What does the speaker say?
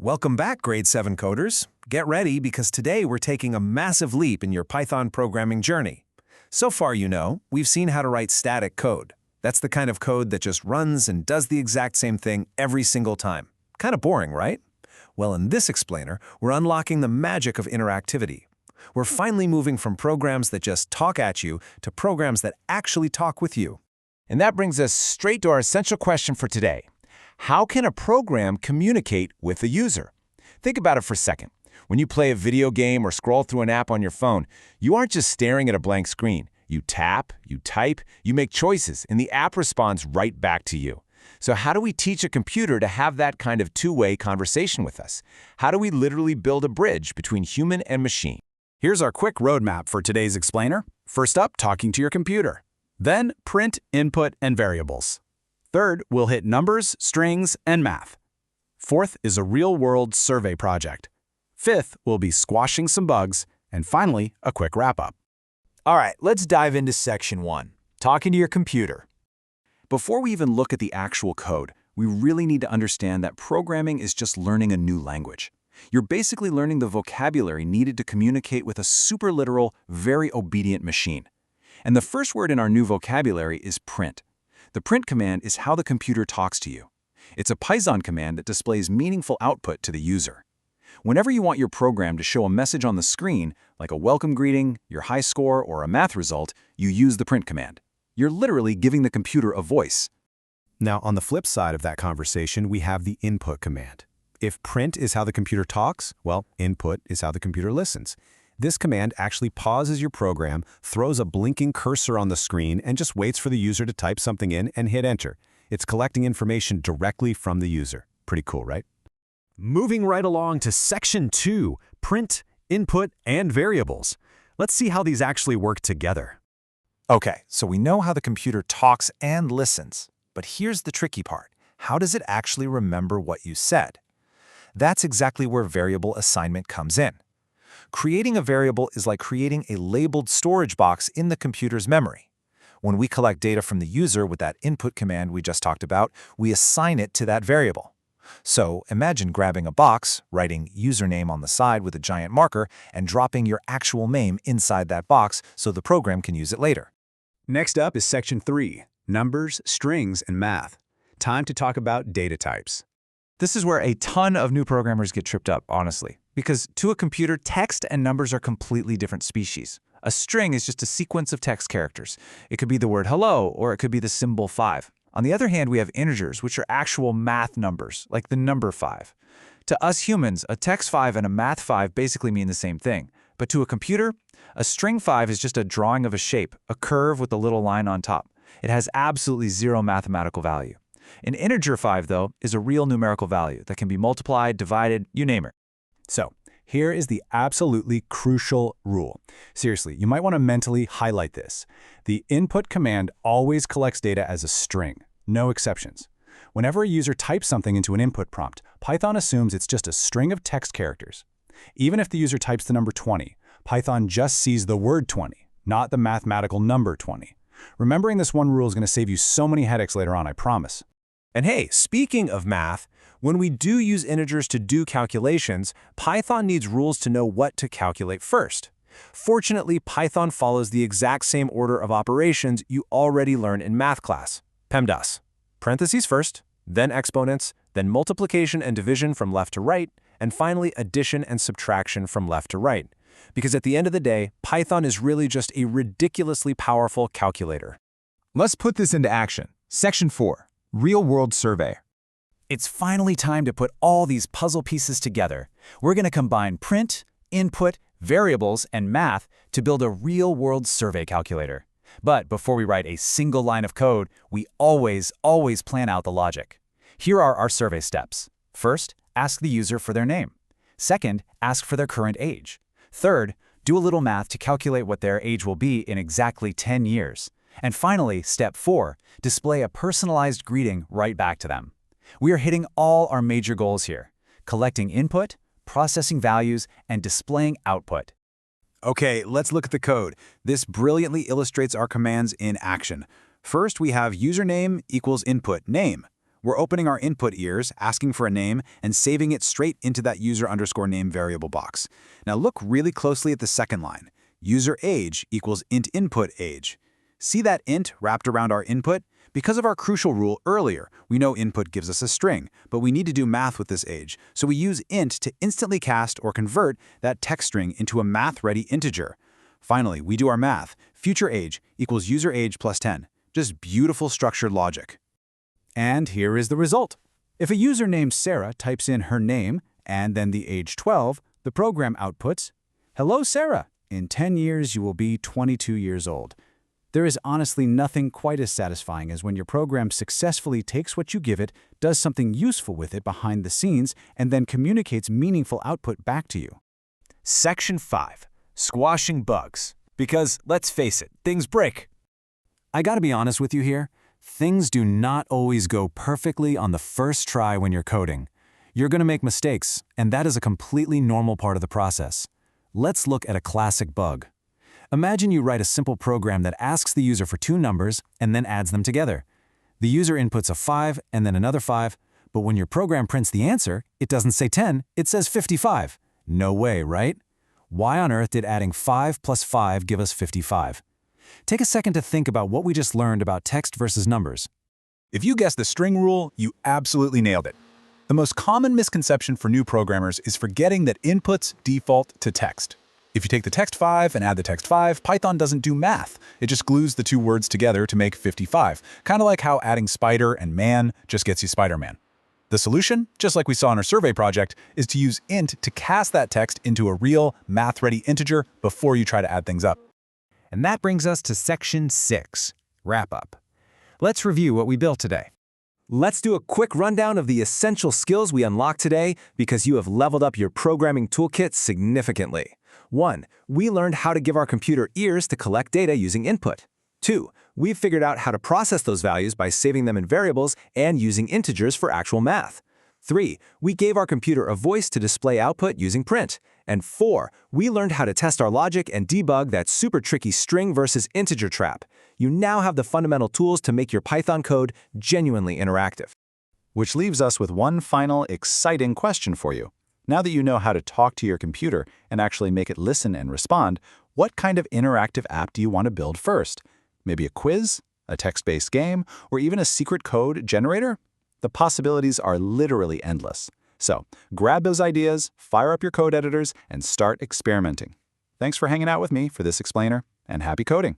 Welcome back, Grade 7 coders. Get ready because today we're taking a massive leap in your Python programming journey. So far, we've seen how to write static code. That's the kind of code that just runs and does the exact same thing every single time. Kind of boring, right? Well, in this explainer, we're unlocking the magic of interactivity. We're finally moving from programs that just talk at you to programs that actually talk with you. And that brings us straight to our essential question for today. How can a program communicate with the user? Think about it for a second. When you play a video game or scroll through an app on your phone, you aren't just staring at a blank screen. You tap, you type, you make choices, and the app responds right back to you. So how do we teach a computer to have that kind of two-way conversation with us? How do we literally build a bridge between human and machine? Here's our quick roadmap for today's explainer. First up, talking to your computer. Then, print, input, and variables. Third, we'll hit numbers, strings, and math. Fourth is a real-world survey project. Fifth, we'll be squashing some bugs. And finally, a quick wrap-up. All right, let's dive into Section 1, talking to your computer. Before we even look at the actual code, we really need to understand that programming is just learning a new language. You're basically learning the vocabulary needed to communicate with a super literal, very obedient machine. And the first word in our new vocabulary is print. The print command is how the computer talks to you. It's a Python command that displays meaningful output to the user. Whenever you want your program to show a message on the screen, like a welcome greeting, your high score, or a math result, you use the print command. You're literally giving the computer a voice. Now, on the flip side of that conversation, we have the input command. If print is how the computer talks, well, input is how the computer listens. This command actually pauses your program, throws a blinking cursor on the screen, and just waits for the user to type something in and hit enter. It's collecting information directly from the user. Pretty cool, right? Moving right along to Section 2, print, input, and variables. Let's see how these actually work together. Okay, so we know how the computer talks and listens. But here's the tricky part. How does it actually remember what you said? That's exactly where variable assignment comes in. Creating a variable is like creating a labeled storage box in the computer's memory. When we collect data from the user with that input command we just talked about, we assign it to that variable. So imagine grabbing a box, writing username on the side with a giant marker, and dropping your actual name inside that box so the program can use it later. Next up is Section 3, numbers, strings, and math. Time to talk about data types. This is where a ton of new programmers get tripped up, honestly. Because to a computer, text and numbers are completely different species. A string is just a sequence of text characters. It could be the word hello, or it could be the symbol 5. On the other hand, we have integers, which are actual math numbers, like the number 5. To us humans, a text 5 and a math 5 basically mean the same thing. But to a computer, a string 5 is just a drawing of a shape, a curve with a little line on top. It has absolutely zero mathematical value. An integer 5, though, is a real numerical value that can be multiplied, divided, you name it. So, here is the absolutely crucial rule. Seriously, you might want to mentally highlight this. The input command always collects data as a string, no exceptions. Whenever a user types something into an input prompt, Python assumes it's just a string of text characters. Even if the user types the number 20, Python just sees the word 20, not the mathematical number 20. Remembering this one rule is going to save you so many headaches later on, I promise. And hey, speaking of math, when we do use integers to do calculations, Python needs rules to know what to calculate first. Fortunately, Python follows the exact same order of operations you already learned in math class. PEMDAS. Parentheses first, then exponents, then multiplication and division from left to right, and finally addition and subtraction from left to right. Because at the end of the day, Python is really just a ridiculously powerful calculator. Let's put this into action. Section 4, real-world survey. It's finally time to put all these puzzle pieces together. We're going to combine print, input, variables, and math to build a real-world survey calculator. But before we write a single line of code, we always plan out the logic. Here are our survey steps. First, ask the user for their name. Second, ask for their current age. Third, do a little math to calculate what their age will be in exactly 10 years. And finally, step 4, display a personalized greeting right back to them. We are hitting all our major goals here: collecting input, processing values, and displaying output. Okay, let's look at the code. This brilliantly illustrates our commands in action. First, we have username equals input name. We're opening our input ears, asking for a name, and saving it straight into that user_name variable box. Now look really closely at the second line. User age equals int input age. See that int wrapped around our input? Because of our crucial rule earlier, we know input gives us a string, but we need to do math with this age, so we use int to instantly cast or convert that text string into a math-ready integer. Finally, we do our math. Future age equals user age plus 10. Just beautiful structured logic. And here is the result. If a user named Sarah types in her name and then the age 12, the program outputs, "Hello, Sarah. In 10 years, you will be 22 years old." There is honestly nothing quite as satisfying as when your program successfully takes what you give it, does something useful with it behind the scenes, and then communicates meaningful output back to you. Section 5. Squashing bugs. Because, let's face it, things break. I gotta be honest with you here. Things do not always go perfectly on the first try when you're coding. You're gonna make mistakes, and that is a completely normal part of the process. Let's look at a classic bug. Imagine you write a simple program that asks the user for two numbers and then adds them together. The user inputs a 5 and then another 5, but when your program prints the answer, it doesn't say 10, it says 55. No way, right? Why on earth did adding 5 plus 5 give us 55? Take a second to think about what we just learned about text versus numbers. If you guessed the string rule, you absolutely nailed it. The most common misconception for new programmers is forgetting that inputs default to text. If you take the text 5 and add the text 5, Python doesn't do math. It just glues the two words together to make 55, kind of like how adding spider and man just gets you Spider-Man. The solution, just like we saw in our survey project, is to use int to cast that text into a real math-ready integer before you try to add things up. And that brings us to Section 6, Wrap Up. Let's review what we built today. Let's do a quick rundown of the essential skills we unlocked today because you have leveled up your programming toolkit significantly. 1. We learned how to give our computer ears to collect data using input. 2. We've figured out how to process those values by saving them in variables and using integers for actual math. 3. We gave our computer a voice to display output using print. And 4. We learned how to test our logic and debug that super tricky string versus integer trap. You now have the fundamental tools to make your Python code genuinely interactive. Which leaves us with one final exciting question for you. Now that you know how to talk to your computer and actually make it listen and respond, what kind of interactive app do you want to build first? Maybe a quiz, a text-based game, or even a secret code generator? The possibilities are literally endless. So, grab those ideas, fire up your code editors, and start experimenting. Thanks for hanging out with me for this explainer, and happy coding!